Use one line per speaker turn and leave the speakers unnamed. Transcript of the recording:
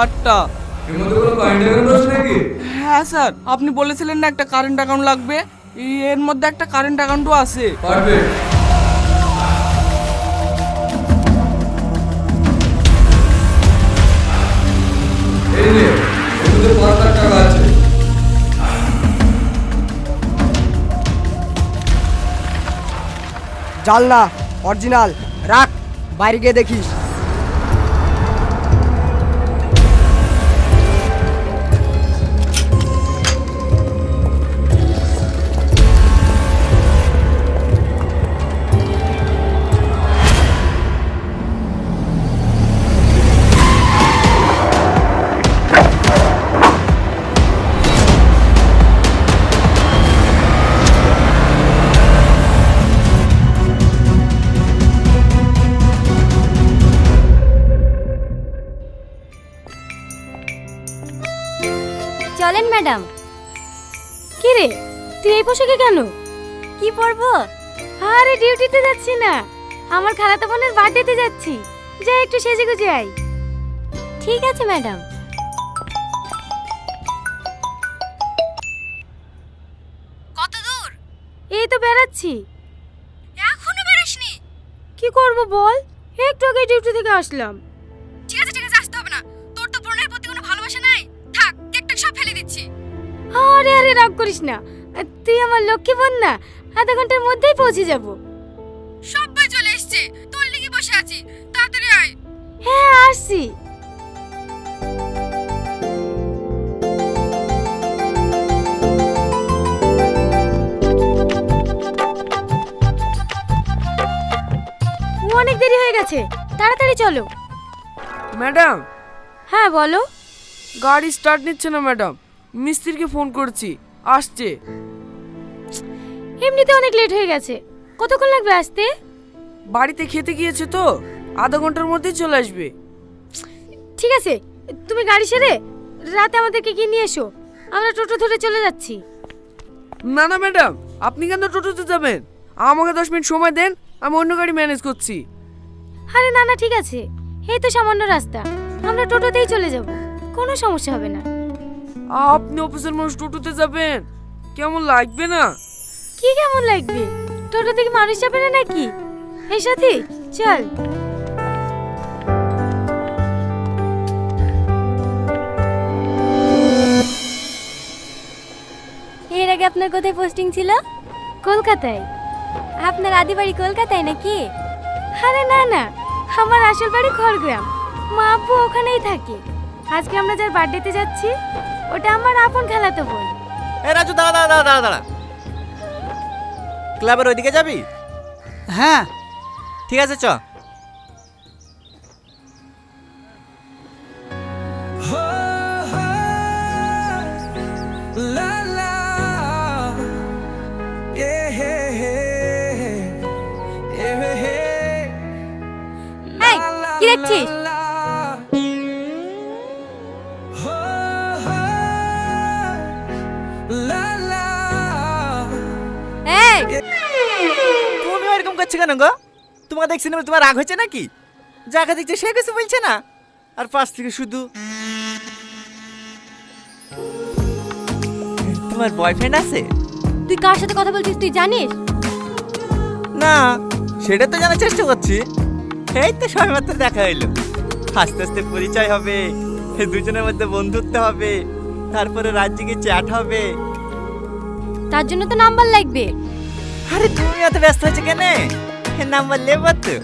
8টা।
এর মধ্যে কোনো কারেন্ট অ্যাকাউন্ট আছে নাকি?
হ্যাঁ স্যার, আপনি বলেছিলেন না একটা কারেন্ট অ্যাকাউন্ট লাগবে, এর মধ্যে একটা কারেন্ট অ্যাকাউন্টও আছে।
পারফেক্ট। এই নে, এর মধ্যে 5 লাখ টাকা আছে।
জাল না, অরিজিনাল রাখ, বাইরে গিয়ে দেখিস।
চলেন ম্যাডাম। কি রে, তুই এই পোশাকে কেন? কি পরবো? আরে ডিউটিতে যাচ্ছি না, আমার খালাতো বোনের বার্থডেতে যাচ্ছি। যাই একটু সেজে গুজে আই। ঠিক আছে ম্যাডাম। কত দূর? এই তো বেরাচ্ছি। এখনো বেরাসনি? কি করব বল, একটু আগে ডিউটি থেকে আসলাম। ঠিক আছে আসতে হবে না, তোর তো বোনের প্রতি কোনো ভালোবাসা নাই। থাক, কেকটা সব ফেলে দিচ্ছি। আরে আরে রাগ করিস না, তুই আমার লক্ষ্মী বোন না, আধা ঘন্টার মধ্যেই পৌঁছে যাব। সবাই চলে এসেছে, তোর লাগি বসে আছি, তাড়াতাড়ি আয়। হ্যাঁ আসছি। অনেক দেরি হয়ে গেছে, তাড়াতাড়ি চলো।
ম্যাডাম,
হ্যাঁ বলো।
গাড়ি স্টার্ট নিচ্ছে না ম্যাডাম, মিস্ত্রিকে ফোন করছি, আসছে।
এমনিতে অনেক লেট হয়ে গেছে, কতক্ষণ লাগবে আসতে?
বাড়িতে খেতে গিয়েছে তো, আধা ঘন্টার মধ্যেই চলে আসবে।
ঠিক আছে, তুমি গাড়ি সেরে রাতে আমাদেরকে গিয়ে নিয়ে এসো, আমরা টোটো ধরে চলে যাচ্ছি।
না না ম্যাডাম, আপনি কেন টোটোতে যাবেন? আমাকে 10 মিনিট সময় দেন, আমি অন্য গাড়ি ম্যানেজ করছি।
আরে না না ঠিক আছে, এই তো সামান্য রাস্তা, আমরা টোটোতেই চলে যাব, কোনো সমস্যা হবে না।
আপনি অফিসের মানুষ টোটোতে যাবেন, কেমন লাগবে না?
কি কেমন লাগবে? টোটো থেকে মানুষ যাবে না নাকি? এই সাথী চল। এর আগে আপনার কোথায় পোস্টিং ছিল? কলকাতায়। আপনার আদি বাড়ি কলকাতায় নাকি? আরে না না, আমার আসল বাড়ি খড়গ্রাম, মা আব্বু ওখানেই থাকে। আজকে আমরা যার বার্থডেতে যাচ্ছি, ওটা আমার আপন খালাতো বোন।
এ রাজু, দাঁড়া দাঁড়া দাঁড়া দাঁড়া দাঁড়া। ক্লাবের ওইদিকে যাবি?
হ্যাঁ
ঠিক আছে, চ।
এই, কি দেখছিস? এই,
তুমি এরকম করছো কেন গো? তোমাকে দেখছি না, তোমার রাগ হয়েছে নাকি? যাকে দেখছে সে কিছু বলছে না, আর পাশ থেকে শুধু তোমার বয়ফ্রেন্ড আছে?
তুই কার সাথে কথা বলছিস তুই জানিস?
না, সেটা তো জানার চেষ্টা করছি। এই তো সবেমাত্র দেখা হইলো, আস্তে আস্তে পরিচয় হবে, দুজনের মধ্যে বন্ধুত্ব হবে, তারপরে রাজ্যে চ্যাট হবে।
তার জন্য তো নাম্বার লাগবে।
আরে তুমি এত ব্যস্ত হচ্ছে কেন? নাম্বার লেবো তো।